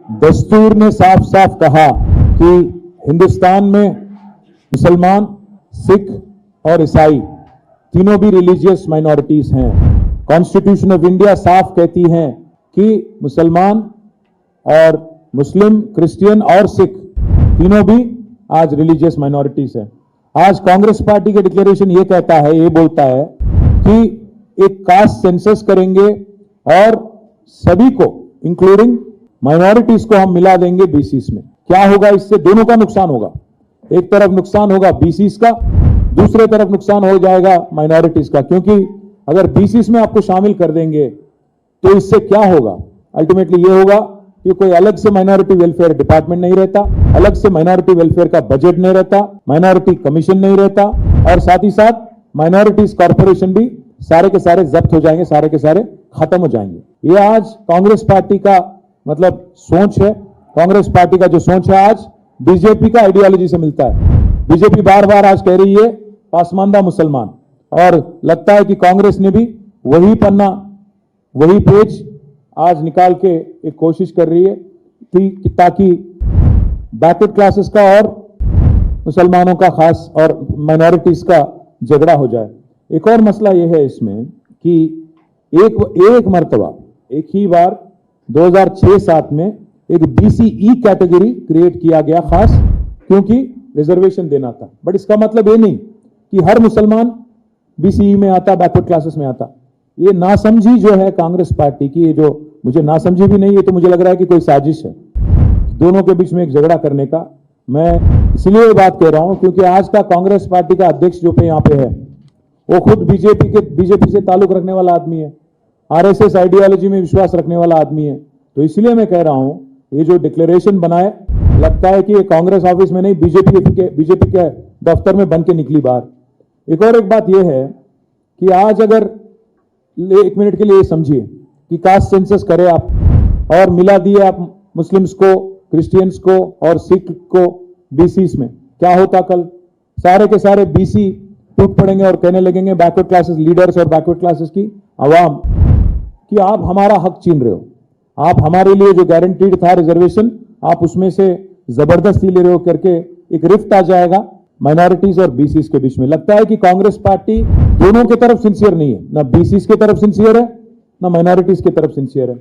दस्तूर ने साफ साफ कहा कि हिंदुस्तान में मुसलमान, सिख और ईसाई तीनों भी रिलीजियस माइनॉरिटीज हैं। कॉन्स्टिट्यूशन ऑफ इंडिया साफ कहती है कि मुसलमान और मुस्लिम, क्रिश्चियन और सिख तीनों भी आज रिलीजियस माइनॉरिटीज हैं। आज कांग्रेस पार्टी के डिक्लेरेशन ये कहता है, ये बोलता है कि एक कास्ट सेंसस करेंगे और सभी को इंक्लूडिंग माइनॉरिटीज को हम मिला देंगे बीसीस में। क्या होगा इससे? दोनों का नुकसान होगा। एक तरफ नुकसान होगा बीसीस का, दूसरे तरफ नुकसान हो जाएगा माइनॉरिटीज का, क्योंकि अगर बीसीस में आपको शामिल कर देंगे तो इससे क्या होगा? अल्टीमेटली ये होगा कि कोई अलग से माइनॉरिटी वेलफेयर डिपार्टमेंट नहीं रहता, अलग से माइनॉरिटी वेलफेयर का बजट नहीं रहता, माइनॉरिटी कमीशन नहीं रहता, और साथ ही साथ माइनॉरिटीज कॉर्पोरेशन भी सारे के सारे जब्त हो जाएंगे, सारे के सारे खत्म हो जाएंगे। ये आज कांग्रेस पार्टी का मतलब सोच है। कांग्रेस पार्टी का जो सोच है आज बीजेपी का आइडियोलॉजी से मिलता है। बीजेपी बार बार आज कह रही है पासमानदा मुसलमान, और लगता है कि कांग्रेस ने भी वही पन्ना, वही पेज आज निकाल के एक कोशिश कर रही है कि ताकि बैकवर्ड क्लासेस का और मुसलमानों का खास और माइनॉरिटीज का झगड़ा हो जाए। एक और मसला यह है इसमें कि एक मर्तबा, एक ही बार 2006-7 में एक बीसीई कैटेगरी क्रिएट किया गया, खास क्योंकि रिजर्वेशन देना था। बट इसका मतलब ये नहीं कि हर मुसलमान बीसीई में आता, बैकवर्ड क्लासेस में आता। ये नासमझी जो है कांग्रेस पार्टी की, ये जो मुझे नासमझी भी नहीं, ये तो मुझे लग रहा है कि कोई साजिश है दोनों के बीच में एक झगड़ा करने का। मैं इसलिए ये बात कह रहा हूं क्योंकि आज का कांग्रेस पार्टी का अध्यक्ष जो पे यहां पे है वो खुद बीजेपी से ताल्लुक रखने वाला आदमी है, आरएसएस आइडियोलॉजी में विश्वास रखने वाला आदमी है। तो इसलिए मैं कह रहा हूं ये जो डिक्लेरेशन बनाए, लगता है कि ये कांग्रेस ऑफिस में नहीं, बीजेपी के दफ्तर में बन के निकली बाहर। एक बात यह है कि आज अगर एक मिनट के लिए समझिए कि कास्ट सेंसस करे आप और मिला दिए आप मुस्लिम्स को, क्रिश्चियंस को और सिख को बीसीस में, क्या होता? कल सारे के सारे बीसी टूट पड़ेंगे और कहने लगेंगे बैकवर्ड क्लासेस लीडर्स और बैकवर्ड क्लासेस की आवाम कि आप हमारा हक छीन रहे हो, आप हमारे लिए जो गारंटीड था रिजर्वेशन आप उसमें से जबरदस्ती ले रहे हो करके एक रिफ्ट आ जाएगा माइनॉरिटीज और बीसीस के बीच में। लगता है कि कांग्रेस पार्टी दोनों की तरफ सिंसियर नहीं है, ना बीसीस की तरफ सिंसियर है, ना माइनॉरिटीज की तरफ सिंसियर है।